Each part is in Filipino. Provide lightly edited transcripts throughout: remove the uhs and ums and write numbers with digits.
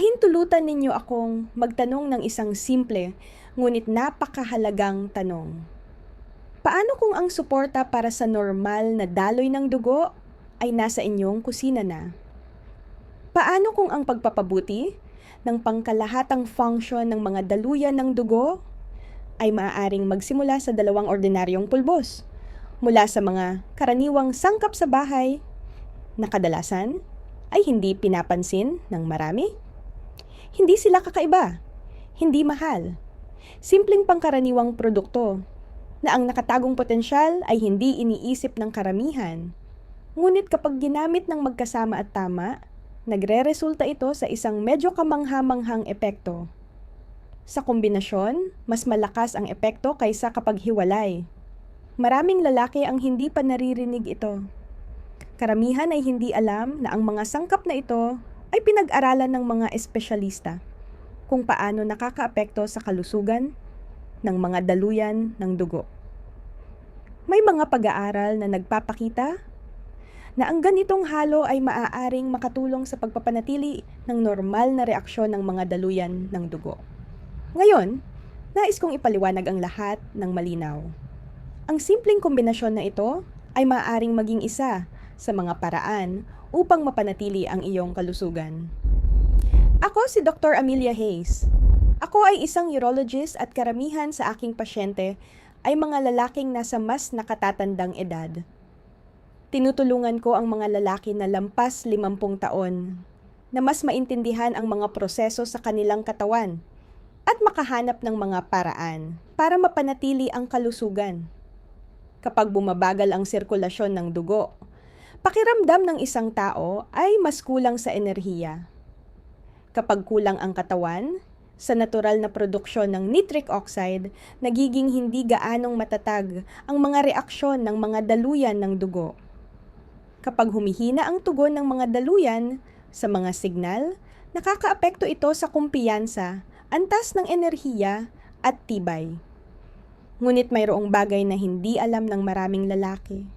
Pahintulutan ninyo akong magtanong ng isang simple, ngunit napakahalagang tanong. Paano kung ang suporta para sa normal na daloy ng dugo ay nasa inyong kusina na? Paano kung ang pagpapabuti ng pangkalahatang function ng mga daluyan ng dugo ay maaaring magsimula sa dalawang ordinaryong pulbos mula sa mga karaniwang sangkap sa bahay na kadalasan ay hindi pinapansin ng marami? Hindi sila kakaiba, hindi mahal, simpleng pangkaraniwang produkto na ang nakatagong potensyal ay hindi iniisip ng karamihan. Ngunit kapag ginamit ng magkasama at tama, nagre-resulta ito sa isang medyo kamangha-manghang epekto. Sa kombinasyon, mas malakas ang epekto kaysa kapag hiwalay. Maraming lalaki ang hindi pa naririnig ito. Karamihan ay hindi alam na ang mga sangkap na ito ay pinag-aralan ng mga espesyalista kung paano nakakaapekto sa kalusugan ng mga daluyan ng dugo. May mga pag-aaral na nagpapakita na ang ganitong halo ay maaaring makatulong sa pagpapanatili ng normal na reaksyon ng mga daluyan ng dugo. Ngayon, nais kong ipaliwanag ang lahat ng malinaw. Ang simpleng kombinasyon na ito ay maaaring maging isa sa mga paraan upang mapanatili ang iyong kalusugan. Ako si Dr. Amelia Hayes. Ako ay isang urologist at karamihan sa aking pasyente ay mga lalaking nasa mas nakatatandang edad. Tinutulungan ko ang mga lalaki na lampas 50 taon na mas maintindihan ang mga proseso sa kanilang katawan at makahanap ng mga paraan para mapanatili ang kalusugan. Kapag bumabagal ang sirkulasyon ng dugo, pakiramdam ng isang tao ay mas kulang sa enerhiya. Kapag kulang ang katawan, sa natural na produksyon ng nitric oxide, nagiging hindi gaanong matatag ang mga reaksyon ng mga daluyan ng dugo. Kapag humihina ang tugon ng mga daluyan sa mga signal, nakakaapekto ito sa kumpiyansa, antas ng enerhiya at tibay. Ngunit mayroong bagay na hindi alam ng maraming lalaki.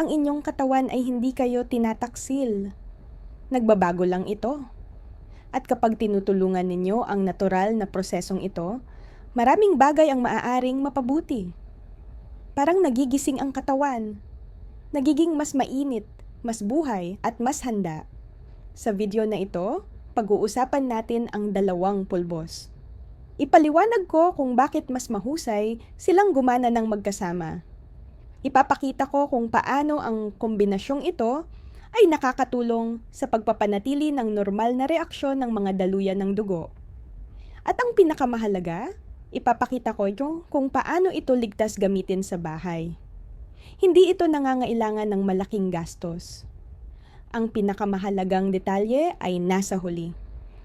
Ang inyong katawan ay hindi kayo tinataksil. Nagbabago lang ito. At kapag tinutulungan ninyo ang natural na prosesong ito, maraming bagay ang maaaring mapabuti. Parang nagigising ang katawan. Nagiging mas mainit, mas buhay at mas handa. Sa video na ito, pag-uusapan natin ang dalawang pulbos. Ipaliwanag ko kung bakit mas mahusay silang gumana ng magkasama. Ipapakita ko kung paano ang kombinasyong ito ay nakakatulong sa pagpapanatili ng normal na reaksyon ng mga daluyan ng dugo. At ang pinakamahalaga, ipapakita ko kung paano ito ligtas gamitin sa bahay. Hindi ito nangangailangan ng malaking gastos. Ang pinakamahalagang detalye ay nasa huli,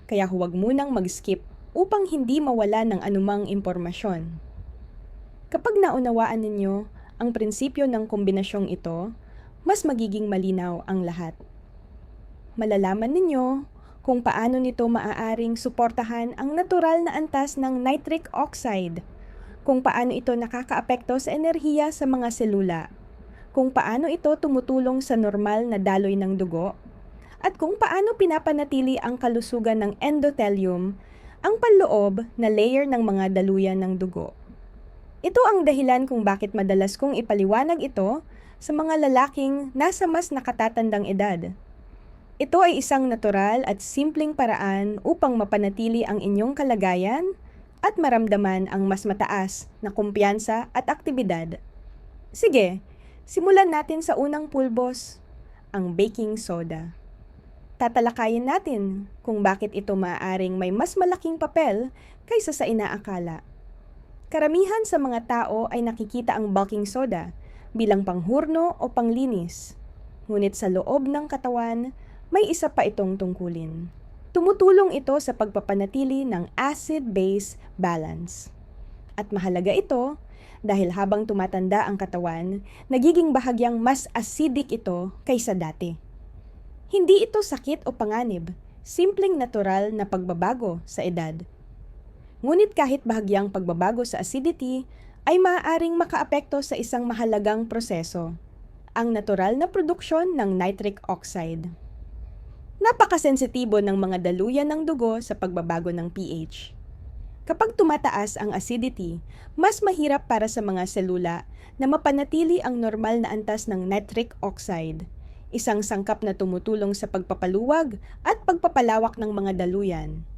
kaya huwag munang mag-skip upang hindi mawala ng anumang impormasyon. Kapag naunawaan ninyo ang prinsipyo ng kombinasyong ito, mas magiging malinaw ang lahat. Malalaman ninyo kung paano nito maaaring suportahan ang natural na antas ng nitric oxide, kung paano ito nakakaapekto sa enerhiya sa mga selula, kung paano ito tumutulong sa normal na daloy ng dugo, at kung paano pinapanatili ang kalusugan ng endothelium, ang panloob na layer ng mga daluyan ng dugo. Ito ang dahilan kung bakit madalas kong ipaliwanag ito sa mga lalaking nasa mas nakatatandang edad. Ito ay isang natural at simpleng paraan upang mapanatili ang inyong kalagayan at maramdaman ang mas mataas na kumpiyansa at aktibidad. Sige, simulan natin sa unang pulbos, ang baking soda. Tatalakayin natin kung bakit ito maaaring may mas malaking papel kaysa sa inaakala. Karamihan sa mga tao ay nakikita ang baking soda bilang panghurno o panglinis. Ngunit sa loob ng katawan, may isa pa itong tungkulin. Tumutulong ito sa pagpapanatili ng acid-base balance. At mahalaga ito dahil habang tumatanda ang katawan, nagiging bahagyang mas acidic ito kaysa dati. Hindi ito sakit o panganib, simpleng natural na pagbabago sa edad. Ngunit kahit bahagyang pagbabago sa acidity, ay maaaring makaapekto sa isang mahalagang proseso, ang natural na produksyon ng nitric oxide. Napakasensitibo ng mga daluyan ng dugo sa pagbabago ng pH. Kapag tumataas ang acidity, mas mahirap para sa mga selula na mapanatili ang normal na antas ng nitric oxide, isang sangkap na tumutulong sa pagpapaluwag at pagpapalawak ng mga daluyan.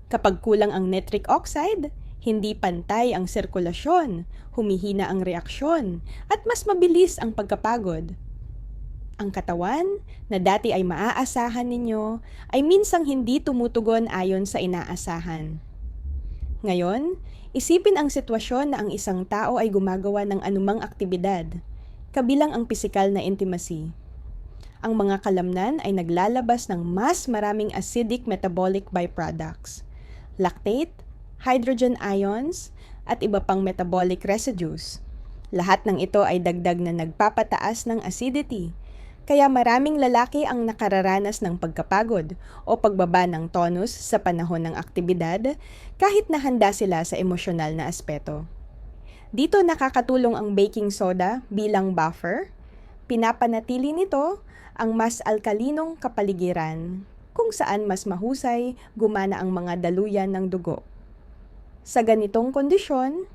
Kapag kulang ang nitric oxide, hindi pantay ang sirkulasyon, humihina ang reaksyon, at mas mabilis ang pagkapagod. Ang katawan, na dati ay maaasahan ninyo, ay minsang hindi tumutugon ayon sa inaasahan. Ngayon, isipin ang sitwasyon na ang isang tao ay gumagawa ng anumang aktibidad, kabilang ang pisikal na intimacy. Ang mga kalamnan ay naglalabas ng mas maraming acidic metabolic byproducts, lactate, hydrogen ions, at iba pang metabolic residues. Lahat ng ito ay dagdag na nagpapataas ng acidity, kaya maraming lalaki ang nakararanas ng pagkapagod o pagbaba ng tonus sa panahon ng aktibidad kahit na handa sila sa emosyonal na aspeto. Dito nakakatulong ang baking soda bilang buffer. Pinapanatili nito ang mas alkalinong kapaligiran kung saan mas mahusay gumana ang mga daluyan ng dugo. Sa ganitong kondisyon,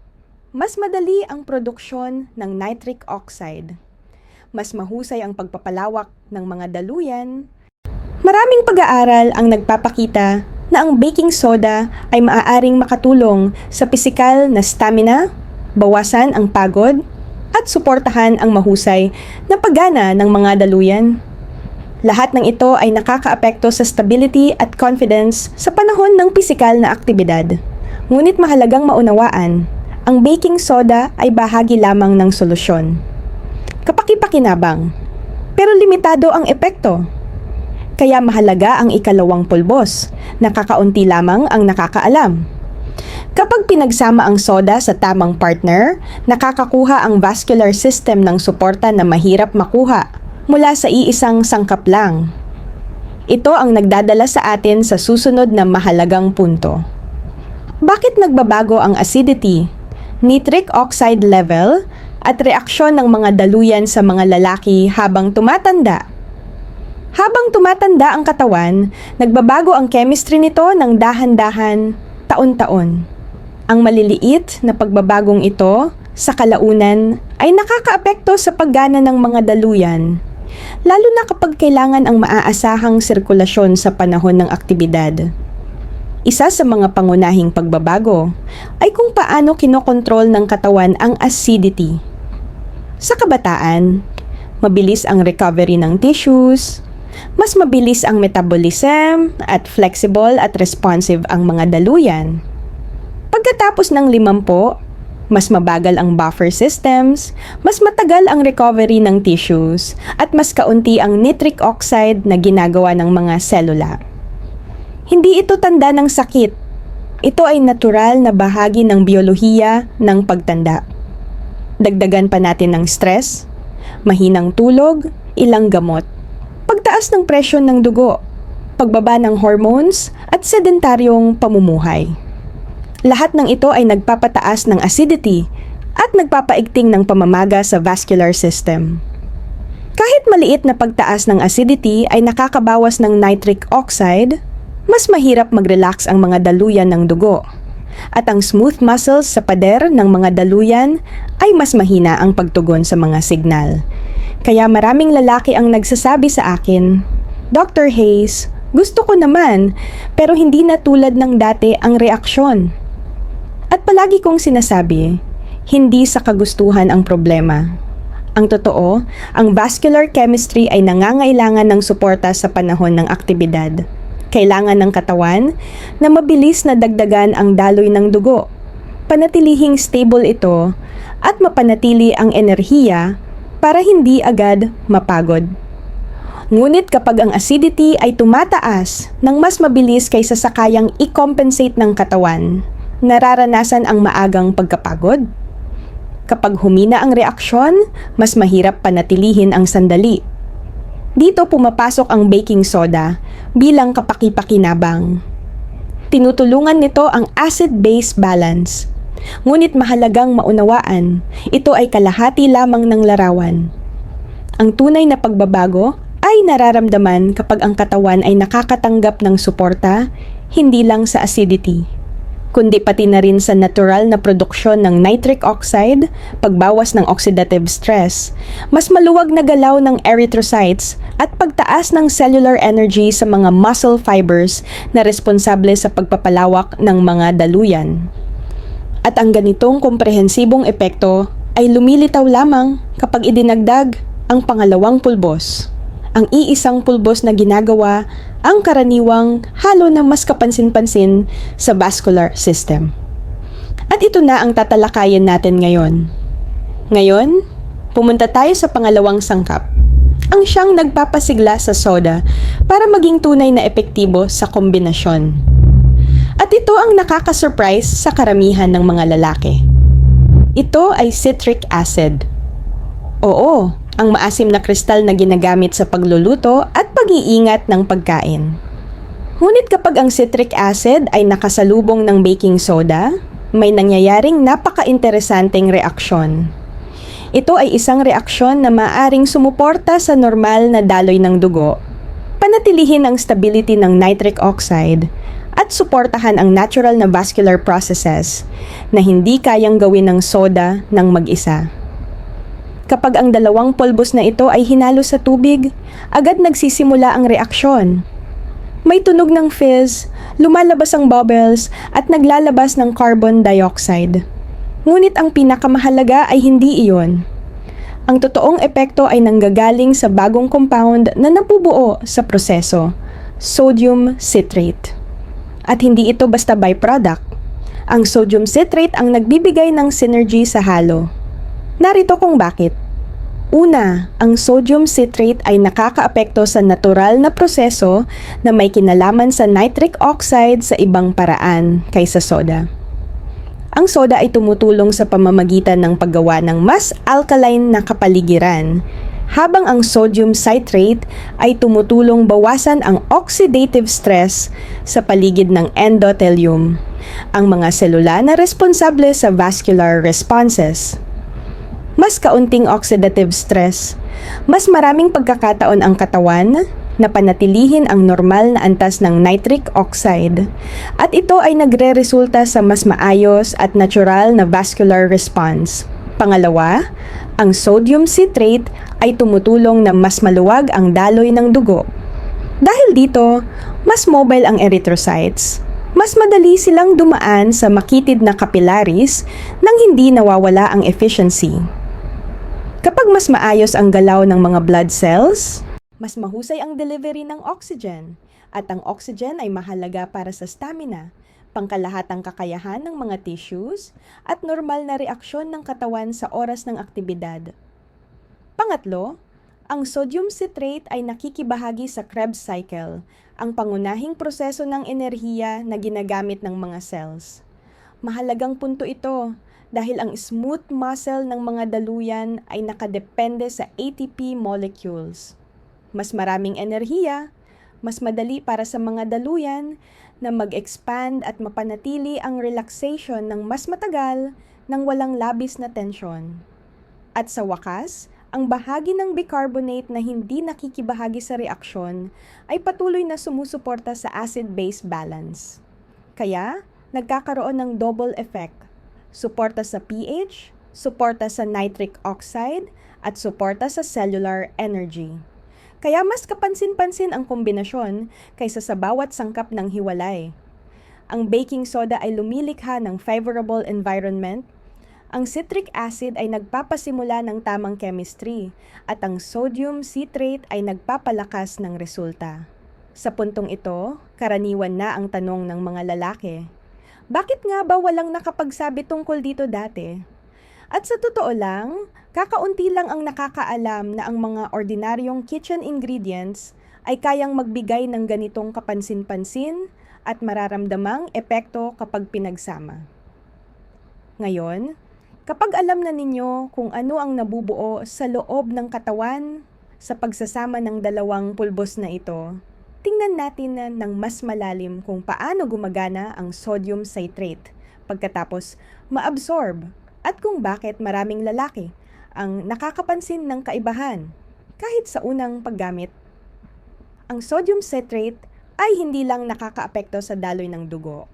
mas madali ang produksyon ng nitric oxide. Mas mahusay ang pagpapalawak ng mga daluyan. Maraming pag-aaral ang nagpapakita na ang baking soda ay maaaring makatulong sa pisikal na stamina, bawasan ang pagod, at suportahan ang mahusay na paggana ng mga daluyan. Lahat ng ito ay nakakaapekto sa stability at confidence sa panahon ng pisikal na aktibidad. Ngunit mahalagang maunawaan, ang baking soda ay bahagi lamang ng solusyon. Kapaki-pakinabang, pero limitado ang epekto. Kaya mahalaga ang ikalawang pulbos, nakakaunti lamang ang nakakaalam. Kapag pinagsama ang soda sa tamang partner, nakakakuha ang vascular system ng suporta na mahirap makuha mula sa iisang sangkap lang. Ito ang nagdadala sa atin sa susunod na mahalagang punto. Bakit nagbabago ang acidity, nitric oxide level, at reaksyon ng mga daluyan sa mga lalaki habang tumatanda? Habang tumatanda ang katawan, nagbabago ang chemistry nito ng dahan-dahan, taon-taon. Ang maliliit na pagbabagong ito sa kalaunan ay nakakaapekto sa paggana ng mga daluyan, lalo na kapag kailangan ang maaasahang sirkulasyon sa panahon ng aktibidad. Isa sa mga pangunahing pagbabago ay kung paano kinokontrol ng katawan ang acidity. Sa kabataan, mabilis ang recovery ng tissues, mas mabilis ang metabolism at flexible at responsive ang mga daluyan. Pagkatapos ng 50, mas mabagal ang buffer systems, mas matagal ang recovery ng tissues, at mas kaunti ang nitric oxide na ginagawa ng mga selula. Hindi ito tanda ng sakit. Ito ay natural na bahagi ng biyolohiya ng pagtanda. Dagdagan pa natin ng stress, mahinang tulog, ilang gamot, pagtaas ng presyon ng dugo, pagbaba ng hormones, at sedentaryong pamumuhay. Lahat ng ito ay nagpapataas ng acidity at nagpapaigting ng pamamaga sa vascular system. Kahit maliit na pagtaas ng acidity ay nakakabawas ng nitric oxide, mas mahirap mag-relax ang mga daluyan ng dugo. At ang smooth muscles sa pader ng mga daluyan ay mas mahina ang pagtugon sa mga signal. Kaya maraming lalaki ang nagsasabi sa akin, "Dr. Hayes, gusto ko naman, pero hindi na tulad ng dati ang reaksyon." At palagi kong sinasabi, hindi sa kagustuhan ang problema. Ang totoo, ang vascular chemistry ay nangangailangan ng suporta sa panahon ng aktibidad. Kailangan ng katawan na mabilis na dagdagan ang daloy ng dugo, panatilihing stable ito, at mapanatili ang enerhiya para hindi agad mapagod. Ngunit kapag ang acidity ay tumataas ng mas mabilis kaysa sa kayang i-compensate ng katawan, nararanasan ang maagang pagkapagod. Kapag humina ang reaksyon, mas mahirap panatilihin ang sandali. Dito pumapasok ang baking soda bilang kapaki-pakinabang. Tinutulungan nito ang acid-base balance. Ngunit mahalagang maunawaan, ito ay kalahati lamang ng larawan. Ang tunay na pagbabago ay nararamdaman kapag ang katawan ay nakakatanggap ng suporta, hindi lang sa acidity, kundi pati na rin sa natural na produksyon ng nitric oxide, pagbawas ng oxidative stress, mas maluwag na galaw ng erythrocytes at pagtaas ng cellular energy sa mga muscle fibers na responsable sa pagpapalawak ng mga daluyan. At ang ganitong komprehensibong epekto ay lumilitaw lamang kapag idinagdag ang pangalawang pulbos. Ang iisang pulbos na ginagawa ang karaniwang halo na mas kapansin-pansin sa vascular system. At ito na ang tatalakayin natin ngayon. Ngayon, pumunta tayo sa pangalawang sangkap, ang siyang nagpapasigla sa soda para maging tunay na epektibo sa kombinasyon. At ito ang nakaka-surprise sa karamihan ng mga lalaki. Ito ay citric acid. Oo, ang maasim na kristal na ginagamit sa pagluluto at pag-iingat ng pagkain. Ngunit kapag ang citric acid ay nakasalubong ng baking soda, may nangyayaring napaka-interesanteng reaksyon. Ito ay isang reaksyon na maaaring sumuporta sa normal na daloy ng dugo, panatilihin ang stability ng nitric oxide, at suportahan ang natural na vascular processes na hindi kayang gawin ng soda ng mag-isa. Kapag ang dalawang pulbos na ito ay hinalo sa tubig, agad nagsisimula ang reaksyon. May tunog ng fizz, lumalabas ang bubbles, at naglalabas ng carbon dioxide. Ngunit ang pinakamahalaga ay hindi iyon. Ang totoong epekto ay nanggagaling sa bagong compound na nabubuo sa proseso, sodium citrate. At hindi ito basta byproduct. Ang sodium citrate ang nagbibigay ng synergy sa halo. Narito kung bakit. Una, ang sodium citrate ay nakakaapekto sa natural na proseso na may kinalaman sa nitric oxide sa ibang paraan kaysa soda. Ang soda ay tumutulong sa pamamagitan ng paggawa ng mas alkaline na kapaligiran, habang ang sodium citrate ay tumutulong bawasan ang oxidative stress sa paligid ng endothelium, ang mga selula na responsable sa vascular responses. Mas kaunting oxidative stress, mas maraming pagkakataon ang katawan na panatilihin ang normal na antas ng nitric oxide, at ito ay nagre-resulta sa mas maayos at natural na vascular response. Pangalawa, ang sodium citrate ay tumutulong na mas maluwag ang daloy ng dugo. Dahil dito, mas mobile ang erythrocytes. Mas madali silang dumaan sa makitid na capillaries nang hindi nawawala ang efficiency. Kapag mas maayos ang galaw ng mga blood cells, mas mahusay ang delivery ng oxygen, at ang oxygen ay mahalaga para sa stamina, pangkalahatang kakayahan ng mga tissues, at normal na reaksyon ng katawan sa oras ng aktibidad. Pangatlo, ang sodium citrate ay nakikibahagi sa Krebs cycle, ang pangunahing proseso ng enerhiya na ginagamit ng mga cells. Mahalagang punto ito dahil ang smooth muscle ng mga daluyan ay nakadepende sa ATP molecules. Mas maraming enerhiya, mas madali para sa mga daluyan na mag-expand at mapanatili ang relaxation ng mas matagal nang walang labis na tensyon. At sa wakas, ang bahagi ng bicarbonate na hindi nakikibahagi sa reaksyon ay patuloy na sumusuporta sa acid-base balance. Kaya, nagkakaroon ng double effect. Suporta sa pH, suporta sa nitric oxide, at suporta sa cellular energy. Kaya mas kapansin-pansin ang kombinasyon kaysa sa bawat sangkap ng hiwalay. Ang baking soda ay lumilikha ng favorable environment, ang citric acid ay nagpapasimula ng tamang chemistry, at ang sodium citrate ay nagpapalakas ng resulta. Sa puntong ito, karaniwan na ang tanong ng mga lalaki. Bakit nga ba walang nakapagsabi tungkol dito dati? At sa totoo lang, kakaunti lang ang nakakaalam na ang mga ordinaryong kitchen ingredients ay kayang magbigay ng ganitong kapansin-pansin at mararamdamang epekto kapag pinagsama. Ngayon, kapag alam na ninyo kung ano ang nabubuo sa loob ng katawan sa pagsasama ng dalawang pulbos na ito, tingnan natin na ng mas malalim kung paano gumagana ang sodium citrate pagkatapos maabsorb at kung bakit maraming lalaki ang nakakapansin ng kaibahan kahit sa unang paggamit Ang sodium citrate ay hindi lang nakakaapekto sa daloy ng dugo.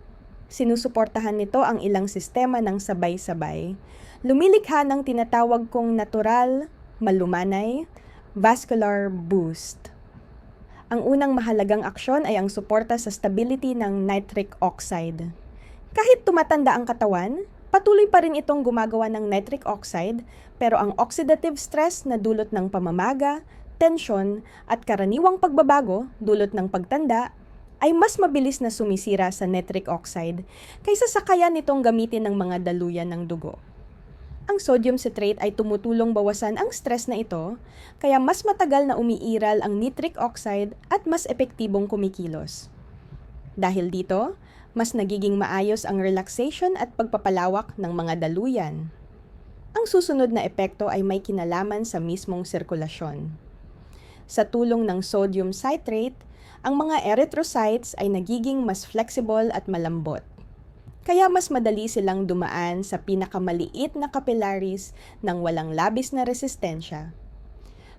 Sinusuportahan nito ang ilang sistema ng sabay-sabay. Lumilikha ng tinatawag kong natural, malumanay, vascular boost. Ang unang mahalagang aksyon ay ang suporta sa stability ng nitric oxide. Kahit tumatanda ang katawan, patuloy pa rin itong gumagawa ng nitric oxide, pero ang oxidative stress na dulot ng pamamaga, tensyon, at karaniwang pagbabago dulot ng pagtanda ay mas mabilis na sumisira sa nitric oxide kaysa sa kaya nitong gamitin ng mga daluyan ng dugo. Ang sodium citrate ay tumutulong bawasan ang stress na ito, kaya mas matagal na umiiral ang nitric oxide at mas epektibong kumikilos. Dahil dito, mas nagiging maayos ang relaxation at pagpapalawak ng mga daluyan. Ang susunod na epekto ay may kinalaman sa mismong sirkulasyon. Sa tulong ng sodium citrate, ang mga erythrocytes ay nagiging mas flexible at malambot. Kaya mas madali silang dumaan sa pinakamaliit na capillaries nang walang labis na resistensya.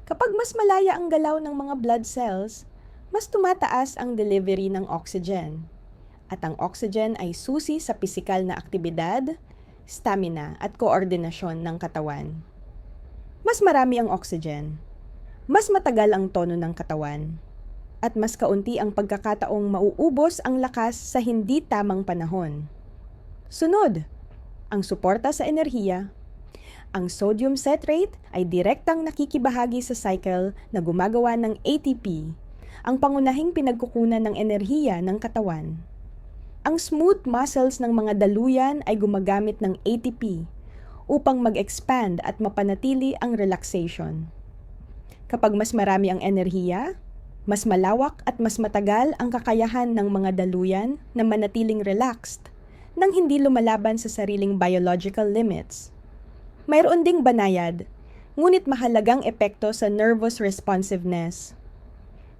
Kapag mas malaya ang galaw ng mga blood cells, mas tumataas ang delivery ng oxygen. At ang oxygen ay susi sa pisikal na aktibidad, stamina at koordinasyon ng katawan. Mas marami ang oxygen, mas matagal ang tono ng katawan, at mas kaunti ang pagkakataong mauubos ang lakas sa hindi tamang panahon. Sunod, ang suporta sa enerhiya. Ang sodium citrate ay direktang nakikibahagi sa cycle na gumagawa ng ATP, ang pangunahing pinagkukunan ng enerhiya ng katawan. Ang smooth muscles ng mga daluyan ay gumagamit ng ATP upang mag-expand at mapanatili ang relaxation. Kapag mas marami ang enerhiya, mas malawak at mas matagal ang kakayahan ng mga daluyan na manatiling relaxed nang hindi lumalaban sa sariling biological limits. Mayroon ding banayad, ngunit mahalagang epekto sa nervous responsiveness.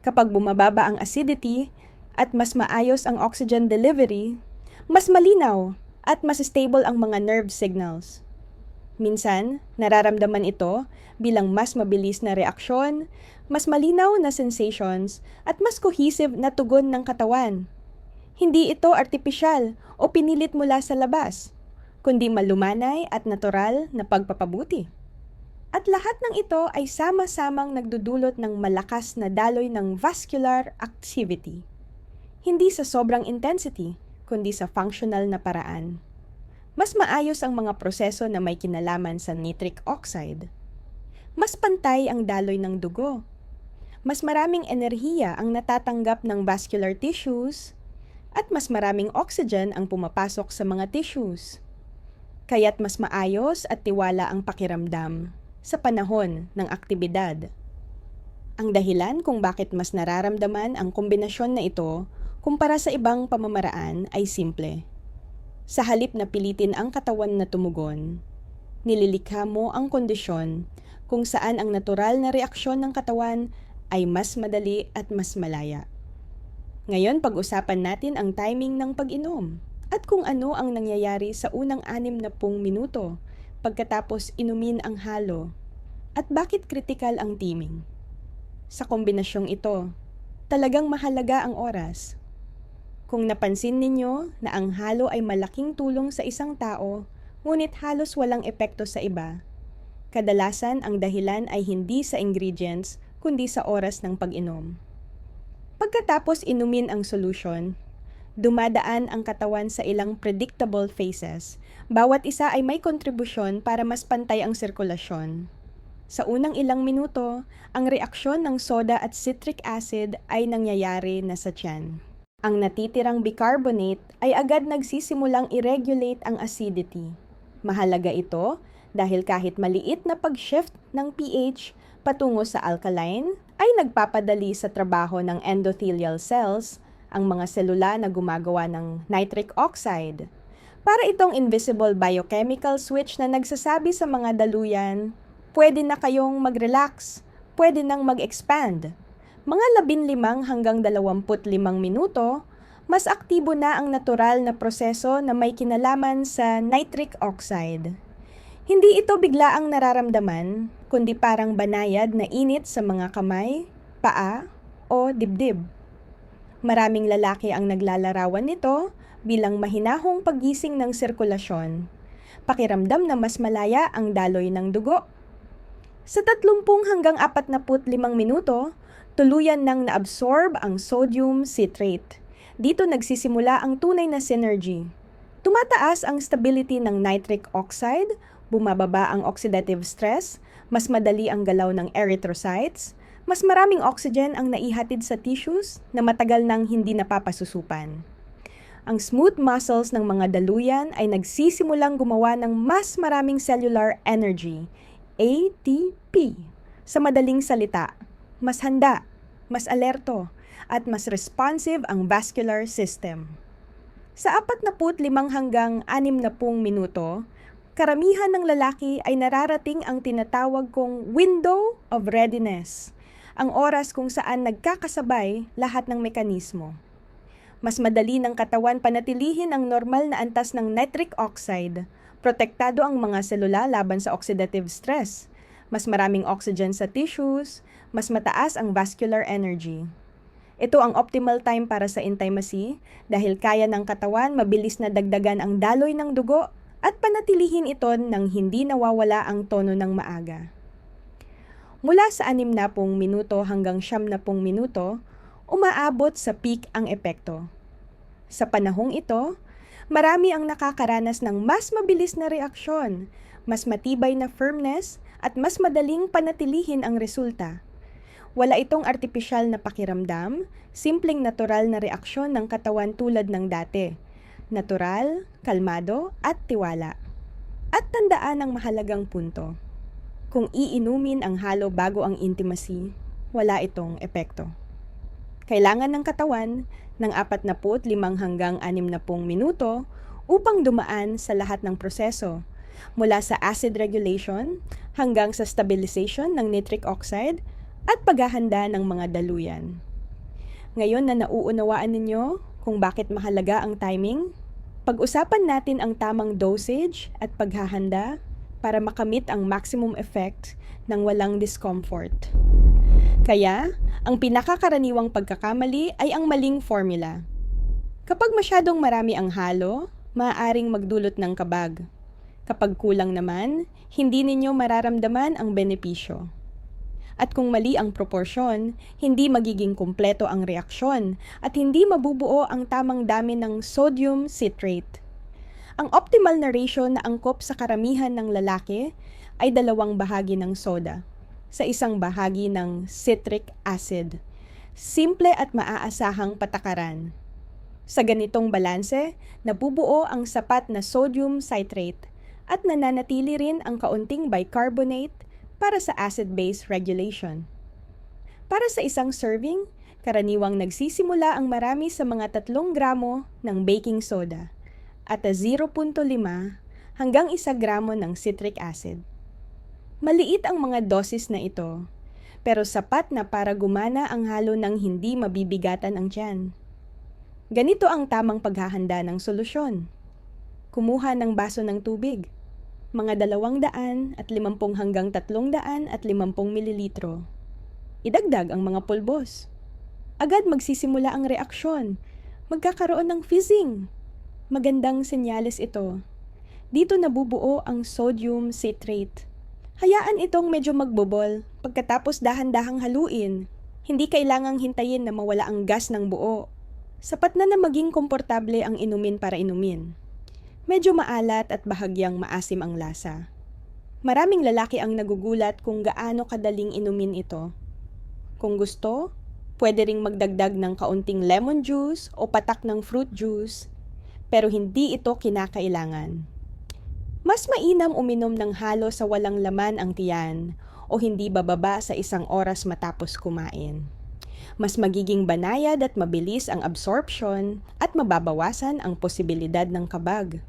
Kapag bumababa ang acidity at mas maayos ang oxygen delivery, mas malinaw at mas stable ang mga nerve signals. Minsan, nararamdaman ito bilang mas mabilis na reaksyon, mas malinaw na sensations, at mas cohesive na tugon ng katawan. Hindi ito artipisyal o pinilit mula sa labas, kundi malumanay at natural na pagpapabuti. At lahat ng ito ay sama-samang nagdudulot ng malakas na daloy ng vascular activity. Hindi sa sobrang intensity, kundi sa functional na paraan. Mas maayos ang mga proseso na may kinalaman sa nitric oxide. Mas pantay ang daloy ng dugo. Mas maraming enerhiya ang natatanggap ng vascular tissues, at mas maraming oxygen ang pumapasok sa mga tissues. Kaya't mas maayos at tiwala ang pakiramdam sa panahon ng aktibidad. Ang dahilan kung bakit mas nararamdaman ang kombinasyon na ito kumpara sa ibang pamamaraan ay simple. Sa halip na pilitin ang katawan na tumugon, nililikha mo ang kondisyon kung saan ang natural na reaksyon ng katawan ay mas madali at mas malaya. Ngayon, pag-usapan natin ang timing ng pag-inom at kung ano ang nangyayari sa unang 60 minuto pagkatapos inumin ang halo at bakit kritikal ang timing. Sa kombinasyong ito, talagang mahalaga ang oras. Kung napansin ninyo na ang halo ay malaking tulong sa isang tao, ngunit halos walang epekto sa iba, kadalasan ang dahilan ay hindi sa ingredients kundi sa oras ng pag-inom. Pagkatapos inumin ang solution, dumadaan ang katawan sa ilang predictable phases. Bawat isa ay may kontribusyon para mas pantay ang sirkulasyon. Sa unang ilang minuto, ang reaksyon ng soda at citric acid ay nangyayari na sa tiyan. Ang natitirang bicarbonate ay agad nagsisimulang i-regulate ang acidity. Mahalaga ito dahil kahit maliit na pag-shift ng pH patungo sa alkaline ay nagpapadali sa trabaho ng endothelial cells, ang mga selula na gumagawa ng nitric oxide. Para itong invisible biochemical switch na nagsasabi sa mga daluyan, pwede na kayong mag-relax, pwede nang mag-expand. Mga 15 hanggang 25 minuto, mas aktibo na ang natural na proseso na may kinalaman sa nitric oxide. Hindi ito bigla ang nararamdaman, kundi parang banayad na init sa mga kamay, paa, o dibdib. Maraming lalaki ang naglalarawan nito bilang mahinahong paggising ng sirkulasyon. Pakiramdam na mas malaya ang daloy ng dugo. Sa 30 hanggang 45 minuto, tuluyan nang naabsorb ang sodium citrate. Dito nagsisimula ang tunay na synergy. Tumataas ang stability ng nitric oxide, bumababa ang oxidative stress, mas madali ang galaw ng erythrocytes, mas maraming oxygen ang naihatid sa tissues na matagal nang hindi napapasusupan. Ang smooth muscles ng mga daluyan ay nagsisimulang gumawa ng mas maraming cellular energy, ATP. Sa madaling salita, mas handa, mas alerto, at mas responsive ang vascular system. Sa 45 hanggang 60 minuto, karamihan ng lalaki ay nararating ang tinatawag kong window of readiness, ang oras kung saan nagkakasabay lahat ng mekanismo. Mas madali ng katawan panatilihin ang normal na antas ng nitric oxide, protektado ang mga selula laban sa oxidative stress, mas maraming oxygen sa tissues, mas mataas ang vascular energy. Ito ang optimal time para sa intimacy dahil kaya ng katawan mabilis na dagdagan ang daloy ng dugo at panatilihin ito nang hindi nawawala ang tono ng maaga. Mula sa 60 minuto hanggang 70 minuto, umaabot sa peak ang epekto. Sa panahong ito, marami ang nakakaranas ng mas mabilis na reaksyon, mas matibay na firmness at mas madaling panatilihin ang resulta. Wala itong artipisyal na pakiramdam, simpleng natural na reaksyon ng katawan tulad ng dati. Natural, kalmado, at tiwala. At tandaan ang mahalagang punto. Kung iinumin ang halo bago ang intimacy, wala itong epekto. Kailangan ng katawan ng 45 hanggang 60 minuto upang dumaan sa lahat ng proseso, mula sa acid regulation hanggang sa stabilization ng nitric oxide at paghahanda ng mga daluyan. Ngayon na nauunawaan ninyo kung bakit mahalaga ang timing, pag-usapan natin ang tamang dosage at paghahanda para makamit ang maximum effect ng walang discomfort. Kaya, ang pinakakaraniwang pagkakamali ay ang maling formula. Kapag masyadong marami ang halo, maaaring magdulot ng kabag. Kapag kulang naman, hindi ninyo mararamdaman ang benepisyo. At kung mali ang proporsyon, hindi magiging kumpleto ang reaksyon at hindi mabubuo ang tamang dami ng sodium citrate. Ang optimal na ratio na angkop sa karamihan ng lalaki ay 2 bahagi ng soda sa 1 bahagi ng citric acid. Simple at maaasahang patakaran. Sa ganitong balanse, nabubuo ang sapat na sodium citrate at nananatili rin ang kaunting bicarbonate para sa acid-base regulation. Para sa isang serving, karaniwang nagsisimula ang marami sa mga 3 gramo ng baking soda at 0.5 hanggang 1 gramo ng citric acid. Maliit ang mga dosis na ito, pero sapat na para gumana ang halo ng hindi mabibigatan ang tiyan. Ganito ang tamang paghahanda ng solusyon. Kumuha ng baso ng tubig, mga 250 hanggang 350 mililitro. Idagdag ang mga pulbos. Agad magsisimula ang reaksyon. Magkakaroon ng fizzing. Magandang senyales ito. Dito nabubuo ang sodium citrate. Hayaan itong medyo magbubol pagkatapos dahan-dahang haluin. Hindi kailangang hintayin na mawala ang gas ng buo. Sapat na maging komportable ang inumin para inumin. Medyo maalat at bahagyang maasim ang lasa. Maraming lalaki ang nagugulat kung gaano kadaling inumin ito. Kung gusto, pwede ring magdagdag ng kaunting lemon juice o patak ng fruit juice, pero hindi ito kinakailangan. Mas mainam uminom ng halo sa walang laman ang tiyan o hindi bababa sa 1 oras matapos kumain. Mas magiging banayad at mabilis ang absorption at mababawasan ang posibilidad ng kabag.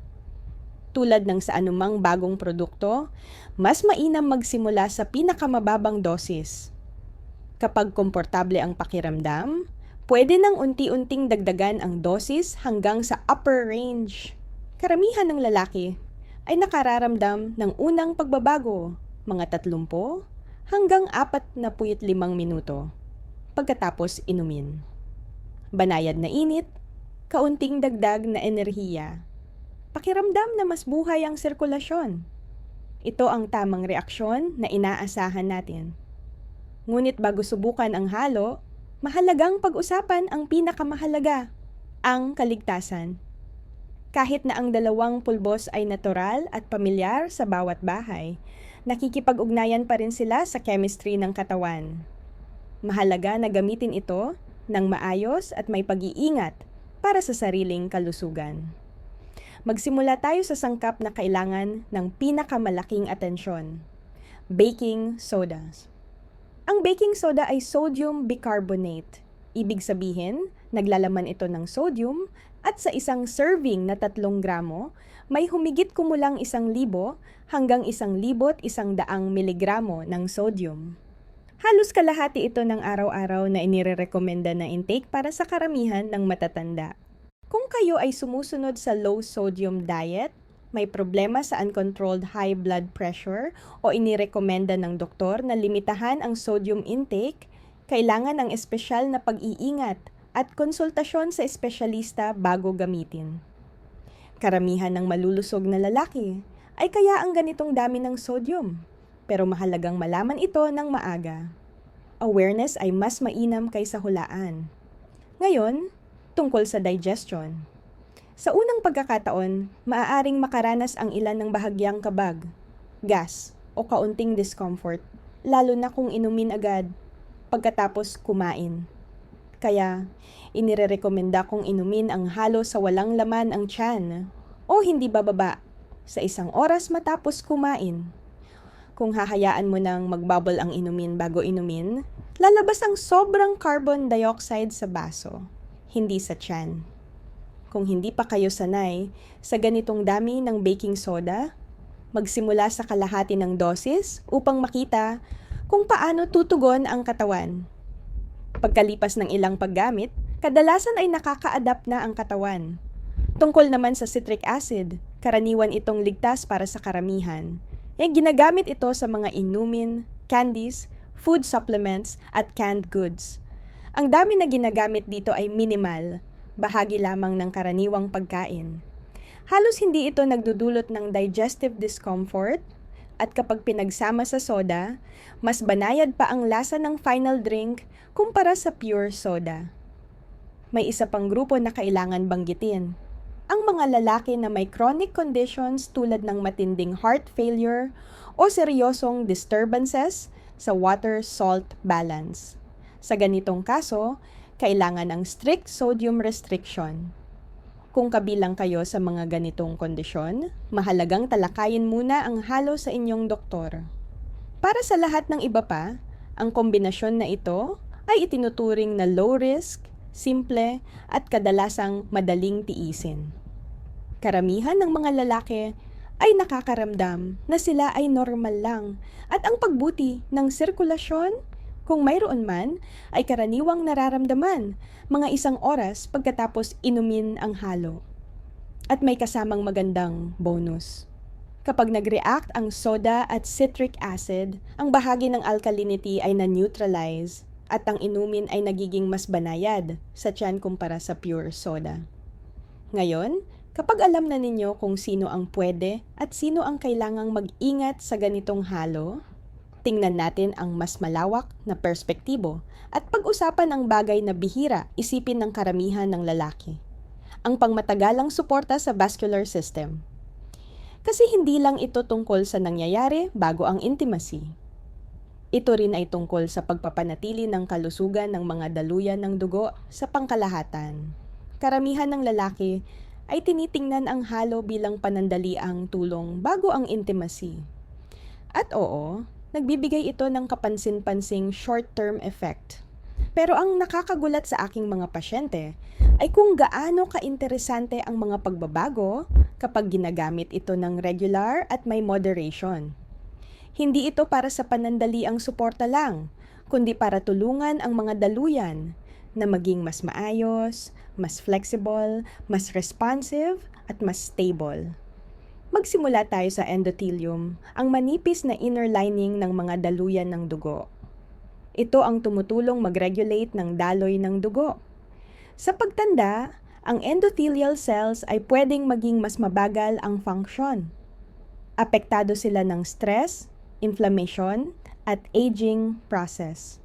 Tulad ng sa anumang bagong produkto, mas mainam magsimula sa pinakamababang dosis. Kapag komportable ang pakiramdam, pwede nang unti-unting dagdagan ang dosis hanggang sa upper range. Karamihan ng lalaki ay nakararamdam ng unang pagbabago, mga 30 hanggang 45 minuto. pagkatapos inumin. Banayad na init, kaunting dagdag na enerhiya. Pakiramdam na mas buhay ang sirkulasyon. Ito ang tamang reaksyon na inaasahan natin. Ngunit bago subukan ang halo, mahalagang pag-usapan ang pinakamahalaga, ang kaligtasan. Kahit na ang dalawang pulbos ay natural at pamilyar sa bawat bahay, nakikipag-ugnayan pa rin sila sa chemistry ng katawan. Mahalaga na gamitin ito ng maayos at may pag-iingat para sa sariling kalusugan. Magsimula tayo sa sangkap na kailangan ng pinakamalaking atensyon, baking sodas. Ang baking soda ay sodium bicarbonate. Ibig sabihin, naglalaman ito ng sodium at sa isang serving na 3 gramo, may humigit kumulang 1,000 hanggang 1,100 miligramo ng sodium. Halos kalahati ito ng araw-araw na inirekomenda na intake para sa karamihan ng matatanda. Kung kayo ay sumusunod sa low-sodium diet, may problema sa uncontrolled high blood pressure o inirekomenda ng doktor na limitahan ang sodium intake, kailangan ng espesyal na pag-iingat at konsultasyon sa espesyalista bago gamitin. Karamihan ng malulusog na lalaki ay kaya ang ganitong dami ng sodium, pero mahalagang malaman ito ng maaga. Awareness ay mas mainam kaysa hulaan. Ngayon, tungkol sa digestion. Sa unang pagkakataon, maaaring makaranas ang ilan ng bahagyang kabag, gas, o kaunting discomfort, lalo na kung inumin agad pagkatapos kumain. Kaya, inirekomenda kong inumin ang halo sa walang laman ang tiyan o hindi bababa sa 1 oras matapos kumain. Kung hahayaan mo nang magbubble ang inumin bago inumin, lalabas ang sobrang carbon dioxide sa baso, hindi sa tiyan. Kung hindi pa kayo sanay sa ganitong dami ng baking soda, magsimula sa kalahati ng dosis upang makita kung paano tutugon ang katawan. Pagkalipas ng ilang paggamit, kadalasan ay nakaka-adapt na ang katawan. Tungkol naman sa citric acid, karaniwan itong ligtas para sa karamihan. Ginagamit ito sa mga inumin, candies, food supplements at canned goods. Ang dami na ginagamit dito ay minimal, bahagi lamang ng karaniwang pagkain. Halos hindi ito nagdudulot ng digestive discomfort at kapag pinagsama sa soda, mas banayad pa ang lasa ng final drink kumpara sa pure soda. May isa pang grupo na kailangan banggitin. Ang mga lalaki na may chronic conditions tulad ng matinding heart failure o seryosong disturbances sa water-salt balance. Sa ganitong kaso, kailangan ng strict sodium restriction. Kung kabilang kayo sa mga ganitong kondisyon, mahalagang talakayin muna ang halo sa inyong doktor. Para sa lahat ng iba pa, ang kombinasyon na ito ay itinuturing na low risk, simple at kadalasang madaling tiisin. Karamihan ng mga lalaki ay nakakaramdam na sila ay normal lang at ang pagbuti ng sirkulasyon, kung mayroon man, ay karaniwang nararamdaman mga 1 oras pagkatapos inumin ang halo. At may kasamang magandang bonus. Kapag nag-react ang soda at citric acid, ang bahagi ng alkalinity ay na-neutralize at ang inumin ay nagiging mas banayad sa tiyan kumpara sa pure soda. Ngayon, kapag alam na ninyo kung sino ang pwede at sino ang kailangang mag-ingat sa ganitong halo, tingnan natin ang mas malawak na perspektibo at pag-usapan ang bagay na bihira isipin ng karamihan ng lalaki. Ang pangmatagalang suporta sa vascular system. Kasi hindi lang ito tungkol sa nangyayari bago ang intimacy. Ito rin ay tungkol sa pagpapanatili ng kalusugan ng mga daluyan ng dugo sa pangkalahatan. Karamihan ng lalaki ay tinitingnan ang halo bilang panandaliang tulong bago ang intimacy. At oo, nagbibigay ito ng kapansin-pansing short-term effect. Pero ang nakakagulat sa aking mga pasyente ay kung gaano kainteresante ang mga pagbabago kapag ginagamit ito ng regular at may moderation. Hindi ito para sa panandaliang suporta lang, kundi para tulungan ang mga daluyan na maging mas maayos, mas flexible, mas responsive, at mas stable. Magsimula tayo sa endothelium, ang manipis na inner lining ng mga daluyan ng dugo. Ito ang tumutulong mag-regulate ng daloy ng dugo. Sa pagtanda, ang endothelial cells ay pwedeng maging mas mabagal ang function. Apektado sila ng stress, inflammation, at aging process.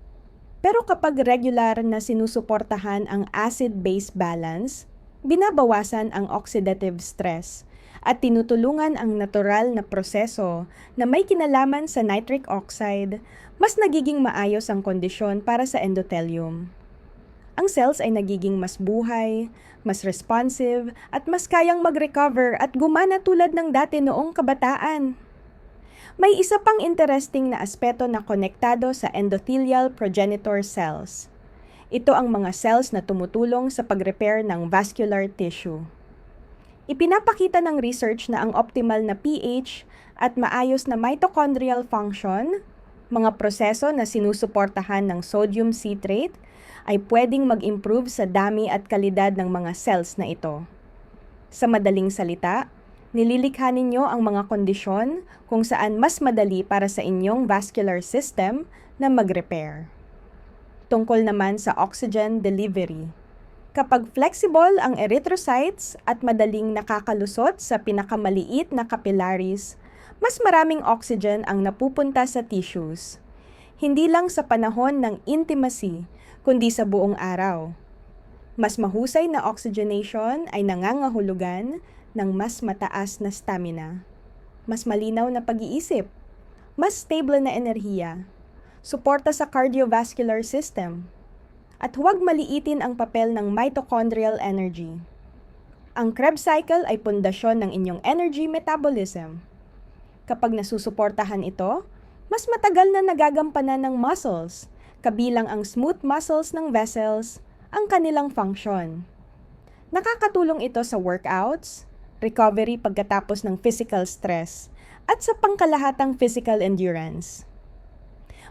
Pero kapag regular na sinusuportahan ang acid-base balance, binabawasan ang oxidative stress at tinutulungan ang natural na proseso na may kinalaman sa nitric oxide, mas nagiging maayos ang kondisyon para sa endothelium. Ang cells ay nagiging mas buhay, mas responsive, at mas kayang mag-recover at gumana tulad ng dati noong kabataan. May isa pang interesting na aspeto na konektado sa endothelial progenitor cells. Ito ang mga cells na tumutulong sa pag-repair ng vascular tissue. Ipinapakita ng research na ang optimal na pH at maayos na mitochondrial function, mga proseso na sinusuportahan ng sodium citrate, ay pwedeng mag-improve sa dami at kalidad ng mga cells na ito. Sa madaling salita, nililikha ninyo ang mga kondisyon kung saan mas madali para sa inyong vascular system na mag-repair. Tungkol naman sa oxygen delivery. Kapag flexible ang erythrocytes at madaling nakakalusot sa pinakamaliit na capillaries, mas maraming oxygen ang napupunta sa tissues. Hindi lang sa panahon ng intimacy, kundi sa buong araw. Mas mahusay na oxygenation ay nangangahulugan ng mas mataas na stamina, mas malinaw na pag-iisip, mas stable na enerhiya, suporta sa cardiovascular system, at huwag maliitin ang papel ng mitochondrial energy. Ang Krebs cycle ay pundasyon ng inyong energy metabolism. Kapag nasusuportahan ito, mas matagal na nagagampanan ng muscles, kabilang ang smooth muscles ng vessels, ang kanilang function. Nakakatulong ito sa workouts, recovery pagkatapos ng physical stress, at sa pangkalahatang physical endurance.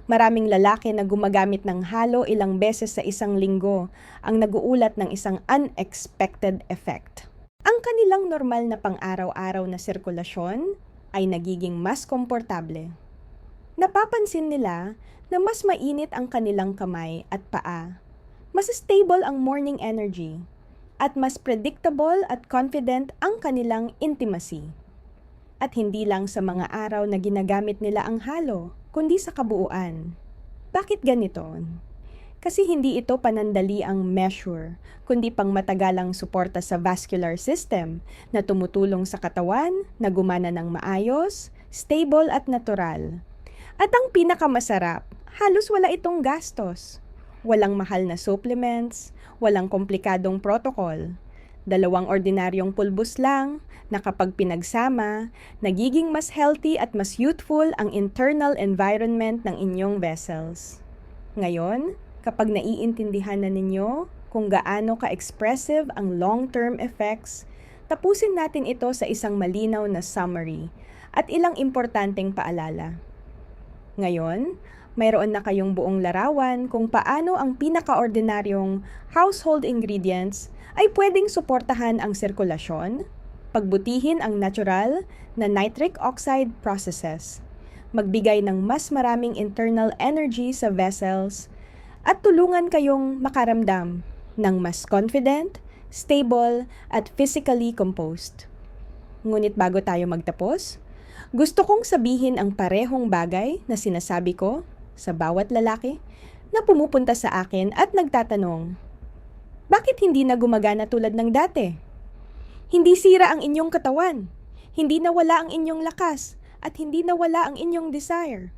Maraming lalaki na gumagamit ng halo ilang beses sa isang linggo ang naguulat ng isang unexpected effect. Ang kanilang normal na pang-araw-araw na sirkulasyon ay nagiging mas komportable. Napapansin nila na mas mainit ang kanilang kamay at paa, mas stable ang morning energy, at mas predictable at confident ang kanilang intimacy. At hindi lang sa mga araw na ginagamit nila ang halo, kundi sa kabuuan. Bakit ganito? Kasi hindi ito panandali ang measure, kundi pang matagalang suporta sa vascular system na tumutulong sa katawan na gumana ng maayos, stable at natural. At ang pinakamasarap, halos wala itong gastos. Walang mahal na supplements, walang komplikadong protocol. 2 ordinaryong pulbos lang na kapag pinagsama, nagiging mas healthy at mas youthful ang internal environment ng inyong vessels. Ngayon, kapag naiintindihan na ninyo kung gaano ka-expressive ang long-term effects, tapusin natin ito sa isang malinaw na summary at ilang importanteng paalala. Ngayon, mayroon na kayong buong larawan kung paano ang pinaka-ordinaryong household ingredients ay pwedeng suportahan ang sirkulasyon, pagbutihin ang natural na nitric oxide processes, magbigay ng mas maraming internal energy sa vessels, at tulungan kayong makaramdam ng mas confident, stable, at physically composed. Ngunit bago tayo magtapos, gusto kong sabihin ang parehong bagay na sinasabi ko sa bawat lalaki na pumupunta sa akin at nagtatanong, bakit hindi na gumagana tulad ng dati? Hindi sira ang inyong katawan, hindi nawala ang inyong lakas, at hindi nawala ang inyong desire.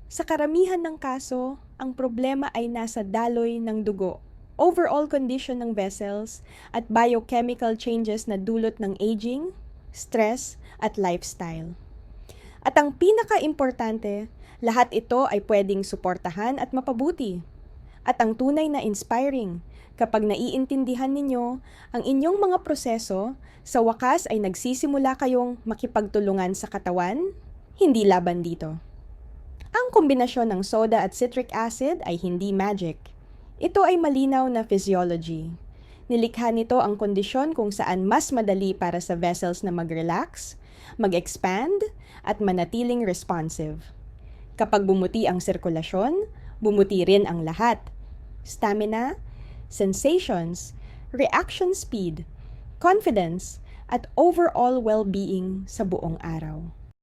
Sa karamihan ng kaso, ang problema ay nasa daloy ng dugo, overall condition ng vessels, at biochemical changes na dulot ng aging, stress, at lifestyle. At ang pinaka-importante, lahat ito ay pwedeng suportahan at mapabuti. At ang tunay na inspiring, kapag naiintindihan ninyo ang inyong mga proseso, sa wakas ay nagsisimula kayong makipagtulungan sa katawan, hindi laban dito. Ang kombinasyon ng soda at citric acid ay hindi magic. Ito ay malinaw na physiology. Nilikha nito ang kondisyon kung saan mas madali para sa vessels na mag-relax, mag-expand, at manatiling responsive. Kapag bumuti ang sirkulasyon, Bumuti rin ang lahat. Stamina, sensations, reaction speed, confidence, at overall well-being sa buong araw.